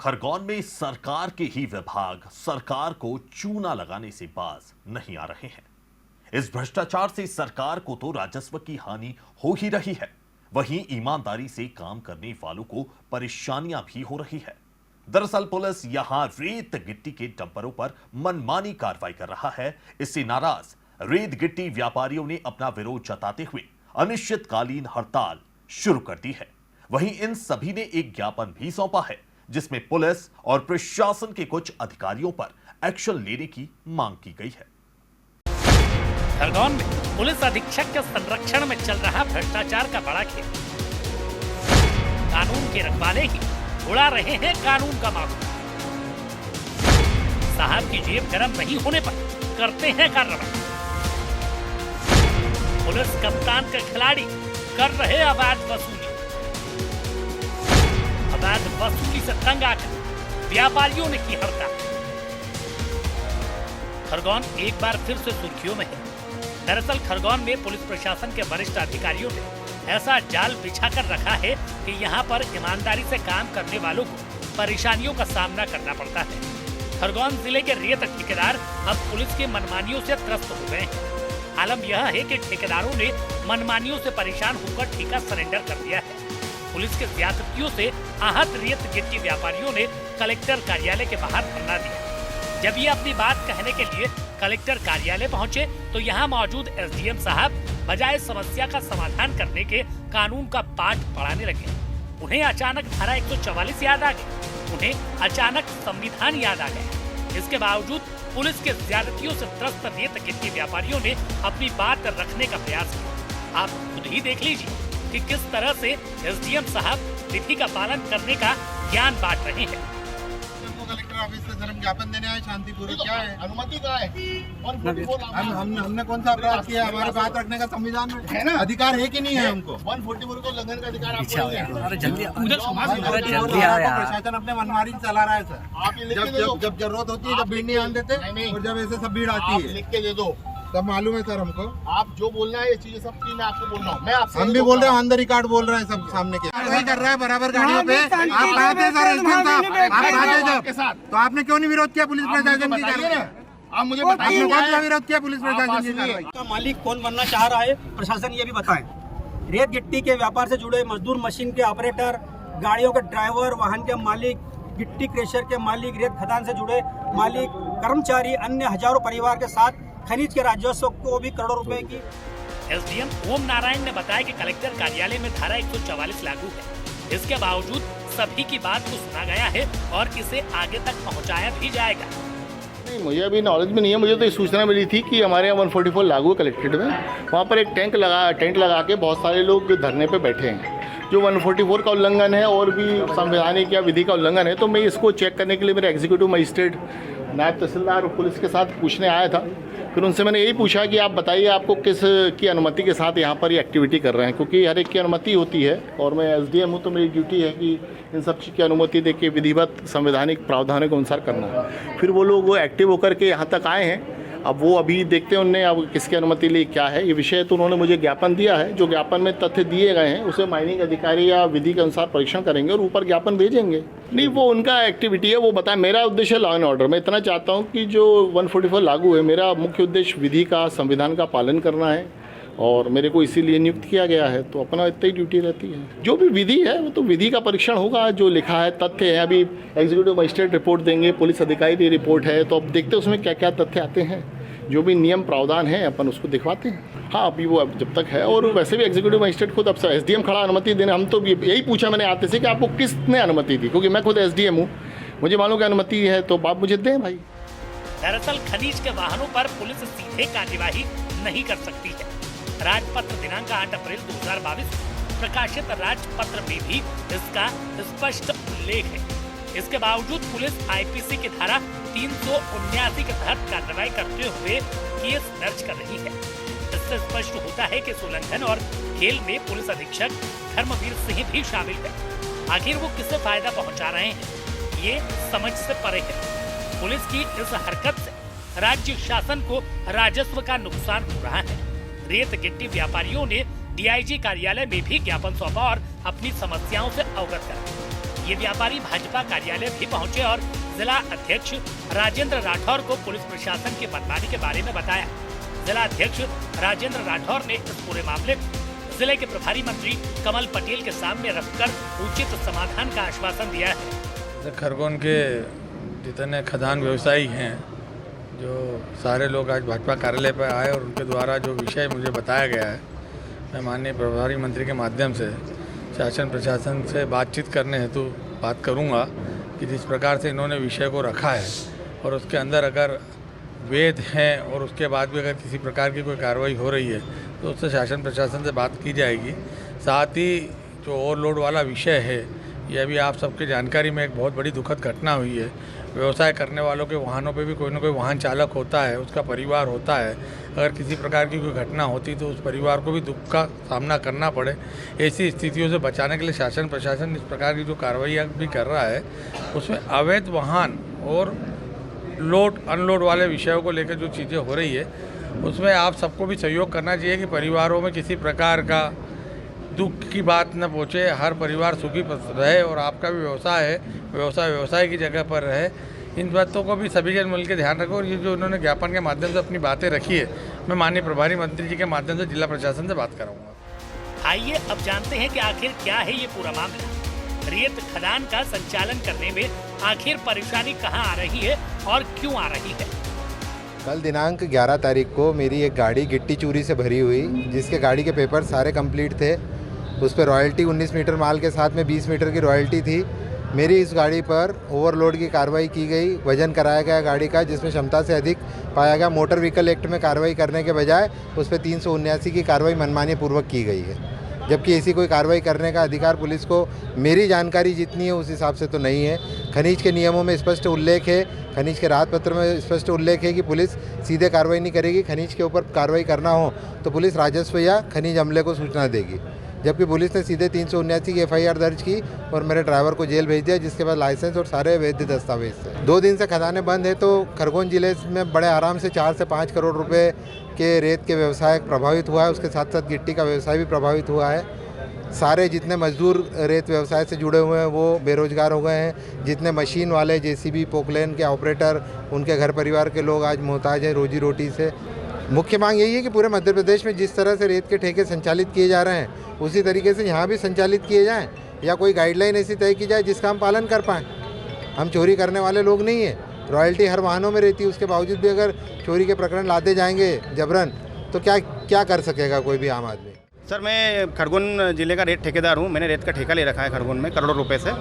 खरगोन में सरकार के ही विभाग सरकार को चूना लगाने से बाज नहीं आ रहे हैं। इस भ्रष्टाचार से सरकार को तो राजस्व की हानि हो ही रही है, वहीं ईमानदारी से काम करने वालों को परेशानियां भी हो रही है। दरअसल पुलिस यहां रेत गिट्टी के डंपरों पर मनमानी कार्रवाई कर रहा है। इससे नाराज रेत गिट्टी व्यापारियों ने अपना विरोध जताते हुए अनिश्चितकालीन हड़ताल शुरू कर दी है। वहीं इन सभी ने एक ज्ञापन भी सौंपा है, जिसमें पुलिस और प्रशासन के कुछ अधिकारियों पर एक्शन लेने की मांग की गई है। खरगोन में पुलिस अधीक्षक के संरक्षण में चल रहा भ्रष्टाचार का बड़ा खेल। कानून के रखवाले ही उड़ा रहे हैं कानून का मामला। साहब की जेब गर्म नहीं होने पर करते हैं कार्रवाई। पुलिस कप्तान के खिलाड़ी कर रहे अवैध वसूली। अवैध वसूली से तंग आकर व्यापारियों ने की हड़ताल। खरगोन एक बार फिर से सुर्खियों में है। दरअसल खरगोन में पुलिस प्रशासन के वरिष्ठ अधिकारियों ने ऐसा जाल बिछाकर रखा है कि यहां पर ईमानदारी से काम करने वालों को परेशानियों का सामना करना पड़ता है। खरगोन जिले के रेत ठेकेदार अब पुलिस की मनमानियों से त्रस्त हो गए हैं। आलम यह है कि ठेकेदारों ने मनमानियों से परेशान होकर ठेका सरेंडर कर दिया है। पुलिस के ज्यादतियों से आहत रेत गिट्टी व्यापारियों ने कलेक्टर कार्यालय के बाहर धरना दिया। जब ये अपनी बात कहने के लिए कलेक्टर कार्यालय पहुंचे तो यहाँ मौजूद एसडीएम साहब बजाय समस्या का समाधान करने के कानून का पाठ पढ़ाने लगे। उन्हें अचानक धारा 144 याद आ गई। उन्हें अचानक संविधान याद आ गया। इसके बावजूद पुलिस के ज्यादतियों से त्रस्त रेत गिट्टी व्यापारियों ने अपनी बात रखने का प्रयास किया। आप खुद ही देख लीजिए कि किस तरह से एसडीएम साहब विधि का पालन करने का ज्ञान बांट रहे हैं। कलेक्टर ऑफिस से धर्म ज्ञापन देने आए, शांतिपूर्वक क्या है? अनुमति कहाँ है? हमने कौन सा अपराध किया? हमारे बात रखने का संविधान में है ना, अधिकार है कि नहीं है? हमको 144 को उल्लंघन का अधिकार आपको नहीं है। प्रशासन अपने मनमानी चला रहा है सर। जब जरूरत होती है, जब भीड़ नहीं आने देते, और जब ऐसे सब भीड़ आती है लिख के दे दो, तब मालूम है सर हमको। आप जो बोलना है ये चीजें सब चीज मैं आपको बोल रहा हूँ। मैं आपसे हम भी बोल रहे हैं, ऑन द रिकॉर्ड बोल रहे हैं सब सामने के। वही कर रहा है बराबर गाड़ियों पे। आप कहाँ थे सर एसडीएम साहब? आप कहाँ थे जब? तो आपने क्यों नहीं विरोध किया पुलिस प्रशासन की कार्रवाई? आप मुझे बताइए, आपने कौन सा विरोध किया पुलिस प्रशासन की कार्रवाई का? मालिक कौन बनना चाह रहा है प्रशासन ये भी बताएं। रेत गिट्टी के व्यापार से जुड़े मजदूर, मशीन के ऑपरेटर, गाड़ियों के ड्राइवर, वाहन के मालिक, गिट्टी क्रेशर के मालिक, रेत खदान से जुड़े मालिक, कर्मचारी, अन्य हजारों परिवार के साथ खनिज के राजस्व को भी करोड़ों रुपए की। एसडीएम ओम नारायण ने बताया कि कलेक्टर कार्यालय में धारा 144 लागू है। इसके बावजूद सभी की बात को सुना गया है और इसे आगे तक पहुंचाया भी जाएगा। नहीं, मुझे अभी नॉलेज में नहीं है। मुझे तो ये सूचना मिली थी कि हमारे यहाँ 144 लागू है कलेक्ट्रेट में। वहाँ पर एक टेंट लगा के बहुत सारे लोग धरने पे बैठे हैं। जो 144 का उल्लंघन है और भी संवैधानिक या विधि का उल्लंघन है, तो मैं इसको चेक करने के लिए मेरे एग्जीक्यूटिव मजिस्ट्रेट, नायब तहसीलदार और पुलिस के साथ पूछने आया था। फिर उनसे मैंने यही पूछा कि आप बताइए आपको किस की अनुमति के साथ यहाँ पर ये एक्टिविटी कर रहे हैं, क्योंकि हर एक की अनुमति होती है और मैं एसडीएम हूँ, तो मेरी ड्यूटी है कि इन सब चीज़ की अनुमति दे के विधिवत संवैधानिक प्रावधानों के अनुसार करना है। फिर वो लोग एक्टिव होकर के यहाँ तक आए हैं। अब वो अभी देखते हैं उनने अब किसकी अनुमति ली, क्या है ये विषय। तो उन्होंने मुझे ज्ञापन दिया है। जो ज्ञापन में तथ्य दिए गए हैं उसे माइनिंग अधिकारी या विधि के अनुसार परीक्षण करेंगे और ऊपर ज्ञापन भेजेंगे। नहीं, वो उनका एक्टिविटी है, वो बताएं। मेरा उद्देश्य लॉ एंड ऑर्डर। मैं इतना चाहता हूँ कि जो 144 लागू है, मेरा मुख्य उद्देश्य विधि का, संविधान का पालन करना है और मेरे को इसीलिए नियुक्त किया गया है। तो अपना इतनी ड्यूटी रहती है। जो भी विधि है वो तो विधि का परीक्षण होगा। जो लिखा है तथ्य है, अभी एग्जीक्यूटिव मजिस्ट्रेट रिपोर्ट देंगे, पुलिस अधिकारी की रिपोर्ट है, तो अब देखते हैं उसमें क्या क्या तथ्य आते हैं। जो भी नियम प्रावधान है अपन उसको दिखवाते हैं। हाँ, अभी वो जब तक है। और वैसे भी एग्जीक्यूटिव मजिस्ट्रेट खुद, अब एसडीएम खड़ा अनुमति देने, हम तो यही पूछा मैंने आते से कि आपको किसने अनुमति दी, क्योंकि मैं खुद एसडीएम हूँ, मुझे मालूम की अनुमति है, तो आप मुझे दें भाई। दरअसल खनिज के वाहनों पर पुलिस सीधे कार्यवाही नहीं कर सकती है। राजपत्र दिनांक 8 अप्रैल 2022 प्रकाशित राजपत्र में भी इसका स्पष्ट उल्लेख है। इसके बावजूद पुलिस आईपीसी की धारा 379 के तहत कार्रवाई करते हुए केस दर्ज कर रही है। इससे स्पष्ट होता है कि इस उल्लंघन और खेल में पुलिस अधीक्षक धर्मवीर सिंह भी शामिल है। आखिर वो किसे फायदा पहुंचा रहे हैं, ये समझ से परे है। पुलिस की इस हरकत से राज्य शासन को राजस्व का नुकसान हो रहा है। रेत गिट्टी व्यापारियों ने डीआईजी कार्यालय में भी ज्ञापन सौंपा और अपनी समस्याओं से अवगत करा। ये व्यापारी भाजपा कार्यालय भी पहुंचे और जिला अध्यक्ष राजेंद्र राठौर को पुलिस प्रशासन की मनमानी के बारे में बताया। जिला अध्यक्ष राजेंद्र राठौर ने इस पूरे मामले को जिले के प्रभारी मंत्री कमल पटेल के सामने रखकर उचित समाधान का आश्वासन दिया है। खरगोन के जितने खदान व्यवसायी हैं, जो सारे लोग आज भाजपा कार्यालय पर आए और उनके द्वारा जो विषय मुझे बताया गया है, मैं माननीय प्रभारी मंत्री के माध्यम से शासन प्रशासन से बातचीत करने हेतु बात करूंगा कि जिस प्रकार से इन्होंने विषय को रखा है और उसके अंदर अगर वेद हैं और उसके बाद भी अगर किसी प्रकार की कोई कार्रवाई हो रही है तो उससे शासन प्रशासन से बात की जाएगी। साथ ही जो ओवरलोड वाला विषय है, ये अभी आप सबके जानकारी में एक बहुत बड़ी दुखद घटना हुई है। व्यवसाय करने वालों के वाहनों पे भी कोई ना कोई वाहन चालक होता है, उसका परिवार होता है। अगर किसी प्रकार की कोई घटना होती तो उस परिवार को भी दुख का सामना करना पड़े। ऐसी स्थितियों से बचाने के लिए शासन प्रशासन इस प्रकार की जो कार्रवाई भी कर रहा है, उसमें अवैध वाहन और लोड अनलोड वाले विषयों को लेकर जो चीज़ें हो रही है, उसमें आप सबको भी सहयोग करना चाहिए कि परिवारों में किसी प्रकार का दुख की बात न पहुँचे, हर परिवार सुखी रहे और आपका भी व्यवसाय है, व्यवसाय की जगह पर रहे। इन बातों को भी सभी जन मिलकर ध्यान रखो। और ये जो उन्होंने ज्ञापन के माध्यम से अपनी बातें रखी है, मैं माननीय प्रभारी मंत्री जी के माध्यम से जिला प्रशासन से बात कराऊंगा। आइए अब जानते हैं कि आखिर क्या है ये पूरा मामला। रेत खदान का संचालन करने में आखिर परेशानी कहां आ रही है और क्यों आ रही है। कल दिनांक 11 तारीख को मेरी एक गाड़ी गिट्टी चूरी से भरी हुई, जिसके गाड़ी के पेपर सारे कंप्लीट थे। उस पर रॉयल्टी 19 मीटर माल के साथ में 20 मीटर की रॉयल्टी थी। मेरी इस गाड़ी पर ओवरलोड की कार्रवाई की गई, वजन कराया गया गाड़ी का, जिसमें क्षमता से अधिक पाया गया। मोटर व्हीकल एक्ट में कार्रवाई करने के बजाय उस पर 379 की कार्रवाई मनमानी पूर्वक की गई है, जबकि ऐसी कोई कार्रवाई करने का अधिकार पुलिस को मेरी जानकारी जितनी है उस हिसाब से तो नहीं है। खनिज के नियमों में स्पष्ट उल्लेख है, खनिज के राहत पत्र में स्पष्ट उल्लेख है कि पुलिस सीधे कार्रवाई नहीं करेगी। खनिज के ऊपर कार्रवाई करना हो तो पुलिस राजस्व या खनिज अमले को सूचना देगी, जबकि पुलिस ने सीधे 379 की FIR दर्ज की और मेरे ड्राइवर को जेल भेज दिया, जिसके बाद लाइसेंस और सारे वैध दस्तावेज थे। 2 दिन से खदानें बंद है, तो खरगोन जिले में बड़े आराम से 4 से 5 करोड़ रुपए के रेत के व्यवसाय प्रभावित हुआ है। उसके साथ साथ गिट्टी का व्यवसाय भी प्रभावित हुआ है। सारे जितने मजदूर रेत व्यवसाय से जुड़े हुए हैं वो बेरोजगार हो गए हैं। जितने मशीन वाले, JCB, पोकलेन के ऑपरेटर, उनके घर परिवार के लोग आज मोहताज हैं रोजी रोटी से। मुख्य मांग यही है कि पूरे मध्य प्रदेश में जिस तरह से रेत के ठेके संचालित किए जा रहे हैं, उसी तरीके से यहाँ भी संचालित किए जाएँ, या कोई गाइडलाइन ऐसी तय की जाए जिसका हम पालन कर पाएँ। हम चोरी करने वाले लोग नहीं हैं। रॉयल्टी हर वाहनों में रहती है, उसके बावजूद भी अगर चोरी के प्रकरण लादे जाएंगे जबरन, तो क्या कर सकेगा कोई भी आम आदमी। सर, मैं खरगोन ज़िले का रेत ठेकेदार हूँ। मैंने रेत का ठेका ले रखा है खरगोन में करोड़ों रुपए से।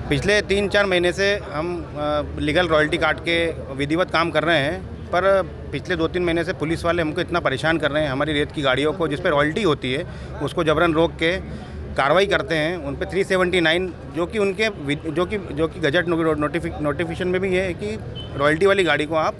पिछले 3-4 महीने से हम लीगल रॉयल्टी काट के विधिवत काम कर रहे हैं, पर पिछले 2-3 महीने से पुलिस वाले हमको इतना परेशान कर रहे हैं। हमारी रेत की गाड़ियों को जिस पे रॉयल्टी होती है उसको जबरन रोक के कार्रवाई करते हैं। उन पे 379 जो कि गजट नोटिफिकेशन में भी है कि रॉयल्टी वाली गाड़ी को आप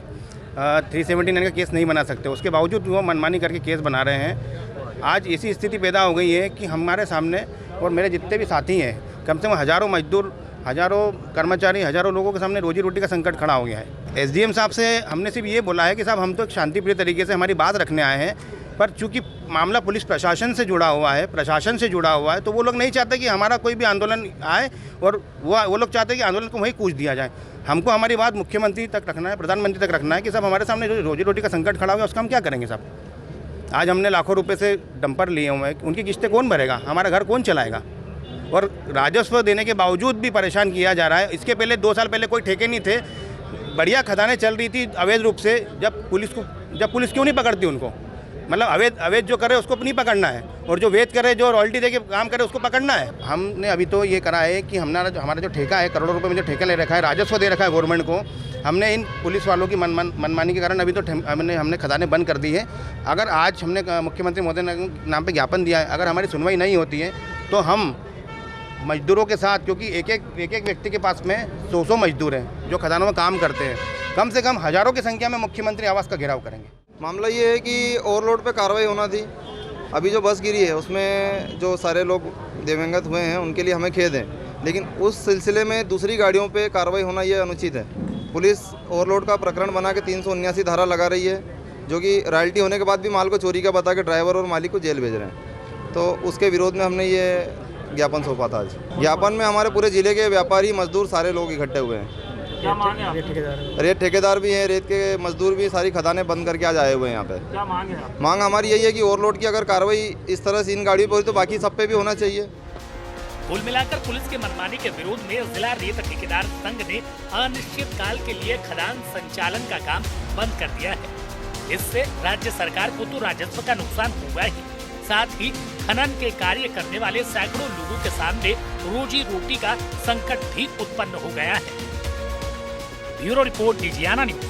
379 का केस नहीं बना सकते। उसके बावजूद वो मनमानी करके केस बना रहे हैं। आज ऐसी स्थिति पैदा हो गई है कि हमारे सामने और मेरे जितने भी साथी हैं, कम से कम हज़ारों मजदूर, हज़ारों कर्मचारी, हज़ारों लोगों के सामने रोजी रोटी का संकट खड़ा हो गया है। SDM साहब से हमने सिर्फ ये बोला है कि साहब हम तो एक शांतिप्रिय तरीके से हमारी बात रखने आए हैं, पर चूंकि मामला पुलिस प्रशासन से जुड़ा हुआ है, तो वो लोग नहीं चाहते कि हमारा कोई भी आंदोलन आए, और वो लोग चाहते हैं कि आंदोलन को वहीं कूच दिया जाए। हमको हमारी बात मुख्यमंत्री तक रखना है, प्रधानमंत्री तक रखना है कि साहब हमारे सामने जो रोजी रोटी का संकट खड़ा हो गया उसका हम क्या करेंगे साहब। आज हमने लाखों रुपए से डंपर लिए हुए हैं, उनकी किस्तें कौन भरेगा, हमारा घर कौन चलाएगा। और राजस्व देने के बावजूद भी परेशान किया जा रहा है। इसके पहले 2 साल पहले कोई ठेके नहीं थे, बढ़िया खदानें चल रही थी अवैध रूप से। जब पुलिस क्यों नहीं पकड़ती उनको, मतलब अवैध जो करे उसको नहीं पकड़ना है, और जो वेद करे, जो रॉयल्टी दे के काम करे उसको पकड़ना है। हमने अभी तो ये करा है कि हमारा जो ठेका है, करोड़ों रुपए में जो ठेका ले रखा है, राजस्व दे रखा है गवर्नमेंट को, हमने इन पुलिस वालों की मनमानी के कारण अभी तो हमने खदानें बंद कर दी है। अगर आज हमने मुख्यमंत्री महोदय के नाम पे ज्ञापन दिया है, अगर हमारी सुनवाई नहीं होती है तो हम मजदूरों के साथ, क्योंकि एक एक व्यक्ति के पास में 100 मजदूर हैं जो खदानों में काम करते हैं, कम से कम हज़ारों की संख्या में मुख्यमंत्री आवास का घेराव करेंगे। मामला ये है कि ओवरलोड पे कार्रवाई होना थी। अभी जो बस गिरी है उसमें जो सारे लोग दिवंगत हुए हैं उनके लिए हमें खेद है, लेकिन उस सिलसिले में दूसरी गाड़ियों पे कार्रवाई होना ये अनुचित है। पुलिस ओवरलोड का प्रकरण बना के 379 धारा लगा रही है, जो कि रॉयल्टी होने के बाद भी माल को चोरी का बता के ड्राइवर और मालिक को जेल भेज रहे हैं। तो उसके विरोध में हमने ये ज्ञापन सौंपा था आज। ज्ञापन में हमारे पूरे जिले के व्यापारी मजदूर सारे लोग इकट्ठे हुए हैं। क्या मांग है? रेत ठेकेदार भी हैं, रेत के मजदूर भी, सारी खदानें बंद करके आज आए हुए हैं यहाँ पे। क्या मांग है? मांग हमारी यही है कि ओवरलोड की अगर कार्रवाई इस तरह से इन गाड़ियों पर हुई तो बाकी सब पे भी होना चाहिए। कुल मिलाकर पुलिस की मनमानी के विरोध में जिला रेत ठेकेदार संघ ने अनिश्चित काल के लिए खदान संचालन का काम बंद कर दिया है। इससे राज्य सरकार को तो राजस्व का नुकसान हुआ ही, साथ ही खनन के कार्य करने वाले सैकड़ों लोगों के सामने रोजी रोटी का संकट भी उत्पन्न हो गया है। ब्यूरो रिपोर्ट, डीजीआना न्यूज।